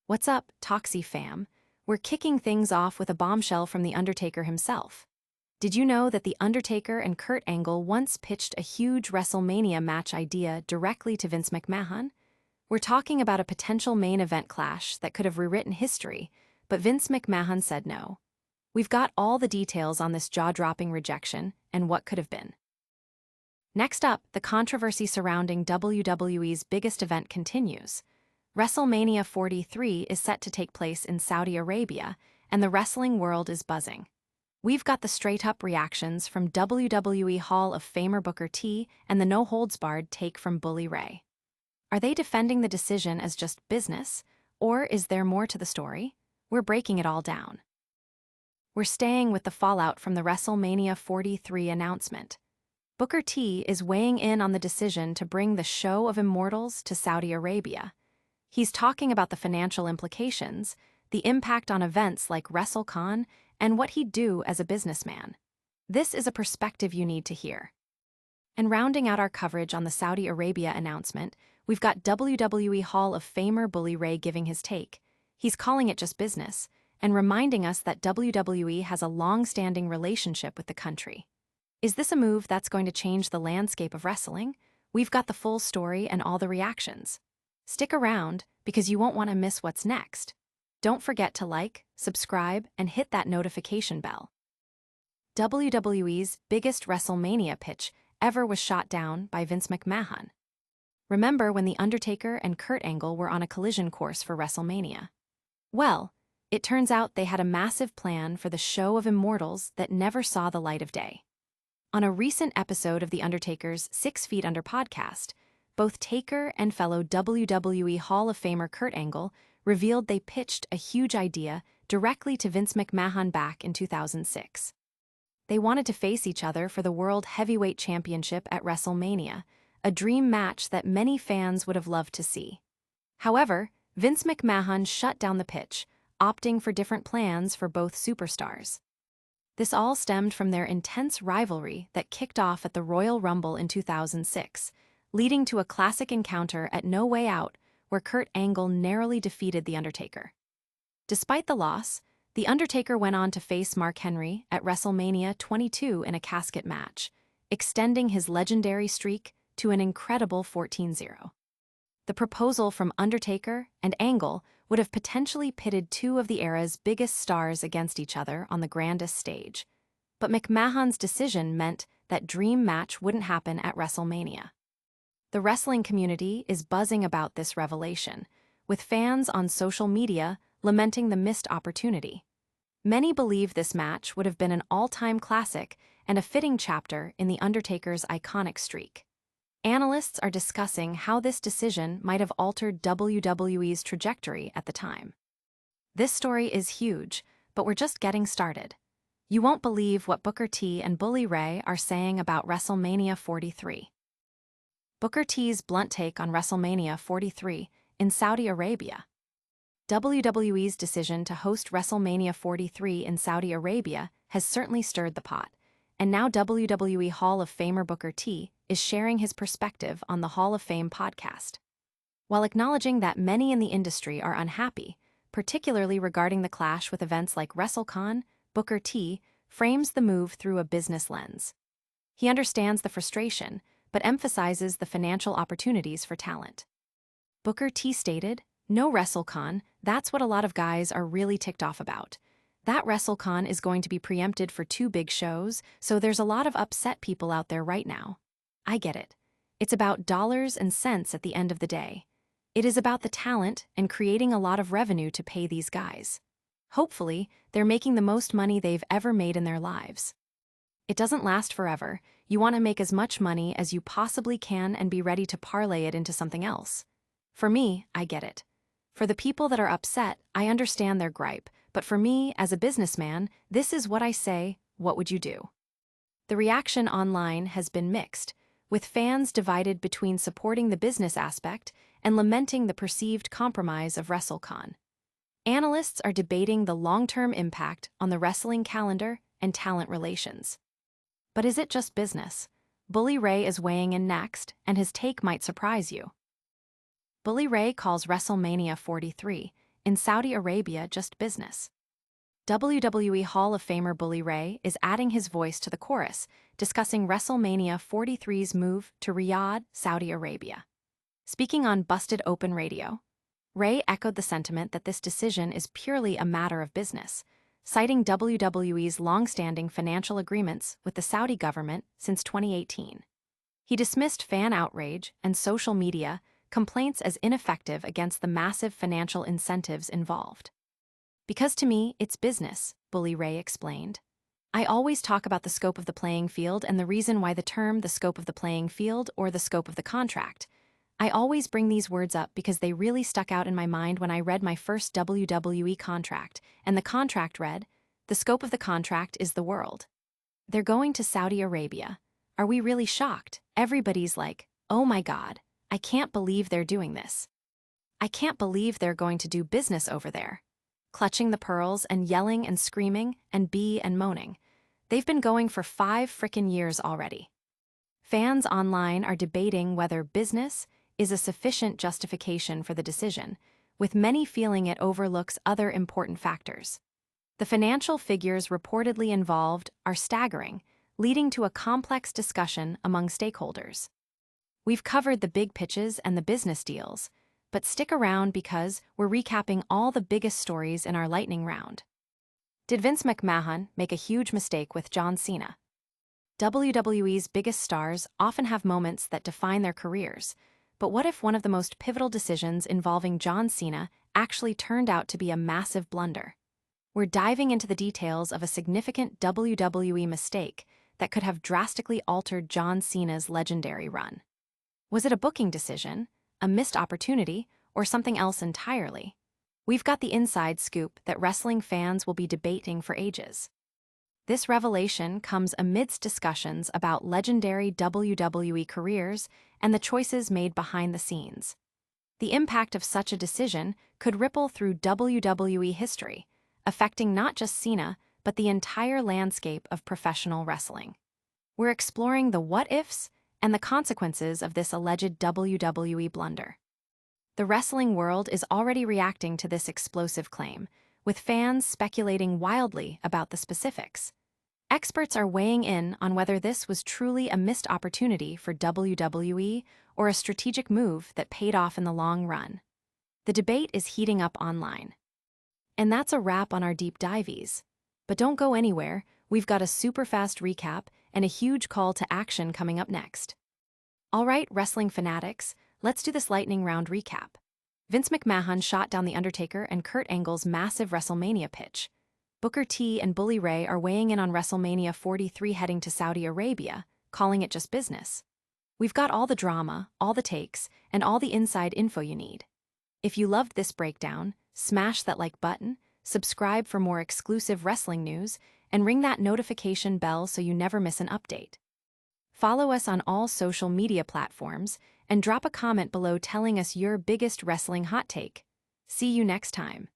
What's up, Toxie fam? We're kicking things off with a bombshell from The Undertaker himself. Did you know that The Undertaker and Kurt Angle once pitched a huge WrestleMania match idea directly to Vince McMahon? We're talking about a potential main event clash that could have rewritten history, but Vince McMahon said no. We've got all the details on this jaw-dropping rejection and what could have been. Next up, the controversy surrounding WWE's biggest event continues. WrestleMania 43 is set to take place in Saudi Arabia, and the wrestling world is buzzing. We've got the straight-up reactions from WWE Hall of Famer Booker T and the no-holds-barred take from Bully Ray. Are they defending the decision as just business, or is there more to the story? We're breaking it all down. We're staying with the fallout from the WrestleMania 43 announcement. Booker T is weighing in on the decision to bring the Show of Immortals to Saudi Arabia. He's talking about the financial implications, the impact on events like WrestleCon, and what he'd do as a businessman. This is a perspective you need to hear. And rounding out our coverage on the Saudi Arabia announcement, we've got WWE Hall of Famer Bully Ray giving his take. He's calling it just business, and reminding us that WWE has a long-standing relationship with the country. Is this a move that's going to change the landscape of wrestling? We've got the full story and all the reactions. Stick around, because you won't want to miss what's next. Don't forget to like, subscribe, and hit that notification bell. WWE's biggest WrestleMania pitch ever was shot down by Vince McMahon. Remember when The Undertaker and Kurt Angle were on a collision course for WrestleMania? Well, it turns out they had a massive plan for the Show of Immortals that never saw the light of day. On a recent episode of The Undertaker's 6 Feet Under podcast, both Taker and fellow WWE Hall of Famer Kurt Angle revealed they pitched a huge idea directly to Vince McMahon back in 2006. They wanted to face each other for the World Heavyweight Championship at WrestleMania, a dream match that many fans would have loved to see. However, Vince McMahon shut down the pitch, opting for different plans for both superstars. This all stemmed from their intense rivalry that kicked off at the Royal Rumble in 2006, leading to a classic encounter at No Way Out where Kurt Angle narrowly defeated The Undertaker. Despite the loss, The Undertaker went on to face Mark Henry at WrestleMania 22 in a casket match, extending his legendary streak to an incredible 14-0. The proposal from Undertaker and Angle would have potentially pitted two of the era's biggest stars against each other on the grandest stage. But McMahon's decision meant that dream match wouldn't happen at WrestleMania. The wrestling community is buzzing about this revelation, with fans on social media lamenting the missed opportunity. Many believe this match would have been an all-time classic and a fitting chapter in The Undertaker's iconic streak. Analysts are discussing how this decision might have altered WWE's trajectory at the time. This story is huge, but we're just getting started. You won't believe what Booker T and Bully Ray are saying about WrestleMania 43. Booker T's blunt take on WrestleMania 43 in Saudi Arabia. WWE's decision to host WrestleMania 43 in Saudi Arabia has certainly stirred the pot, and now WWE Hall of Famer Booker T is sharing his perspective on the Hall of Fame podcast. While acknowledging that many in the industry are unhappy, particularly regarding the clash with events like WrestleCon, Booker T frames the move through a business lens. He understands the frustration, but emphasizes the financial opportunities for talent. Booker T stated, "No WrestleCon, that's what a lot of guys are really ticked off about. That WrestleCon is going to be preempted for two big shows, so there's a lot of upset people out there right now. I get it. It's about dollars and cents at the end of the day. It is about the talent and creating a lot of revenue to pay these guys. Hopefully, they're making the most money they've ever made in their lives. It doesn't last forever. You want to make as much money as you possibly can and be ready to parlay it into something else. For me, I get it. For the people that are upset, I understand their gripe, but for me, as a businessman, this is what I say, what would you do?" The reaction online has been mixed, with fans divided between supporting the business aspect and lamenting the perceived compromise of WrestleCon. Analysts are debating the long-term impact on the wrestling calendar and talent relations. But is it just business? Bully Ray is weighing in next, and his take might surprise you. Bully Ray calls WrestleMania 43 In Saudi Arabia, just business. WWE Hall of Famer Bully Ray is adding his voice to the chorus, discussing WrestleMania 43's move to Riyadh, Saudi Arabia. Speaking on Busted Open Radio, Ray echoed the sentiment that this decision is purely a matter of business, citing WWE's long-standing financial agreements with the Saudi government since 2018. He dismissed fan outrage and social media complaints as ineffective against the massive financial incentives involved. Because to me, it's business, Bully Ray explained. I always talk about the scope of the playing field and the reason why the term the scope of the playing field or the scope of the contract. I always bring these words up because they really stuck out in my mind when I read my first WWE contract, and the contract read, "The scope of the contract is the world." They're going to Saudi Arabia. Are we really shocked? Everybody's like, oh my God, I can't believe they're doing this. I can't believe they're going to do business over there. Clutching the pearls and yelling and screaming and moaning. They've been going for 5 frickin' years already. Fans online are debating whether business is a sufficient justification for the decision, with many feeling it overlooks other important factors. The financial figures reportedly involved are staggering, leading to a complex discussion among stakeholders. We've covered the big pitches and the business deals, but stick around because we're recapping all the biggest stories in our lightning round. Did Vince McMahon make a huge mistake with John Cena? WWE's biggest stars often have moments that define their careers, but what if one of the most pivotal decisions involving John Cena actually turned out to be a massive blunder? We're diving into the details of a significant WWE mistake that could have drastically altered John Cena's legendary run. Was it a booking decision, a missed opportunity, or something else entirely? We've got the inside scoop that wrestling fans will be debating for ages. This revelation comes amidst discussions about legendary WWE careers and the choices made behind the scenes. The impact of such a decision could ripple through WWE history, affecting not just Cena, but the entire landscape of professional wrestling. We're exploring the what-ifs and the consequences of this alleged WWE blunder. The wrestling world is already reacting to this explosive claim, with fans speculating wildly about the specifics. Experts are weighing in on whether this was truly a missed opportunity for WWE or a strategic move that paid off in the long run. The debate is heating up online. And that's a wrap on our deep dives. But don't go anywhere, we've got a super fast recap and a huge call to action coming up next. All right, wrestling fanatics, let's do this lightning round recap. Vince McMahon shot down The Undertaker and Kurt Angle's massive WrestleMania pitch. Booker T and Bully Ray are weighing in on WrestleMania 43 heading to Saudi Arabia, calling it just business. We've got all the drama, all the takes, and all the inside info you need. If you loved this breakdown, smash that like button, subscribe for more exclusive wrestling news, and ring that notification bell so you never miss an update. Follow us on all social media platforms and drop a comment below telling us your biggest wrestling hot take. See you next time.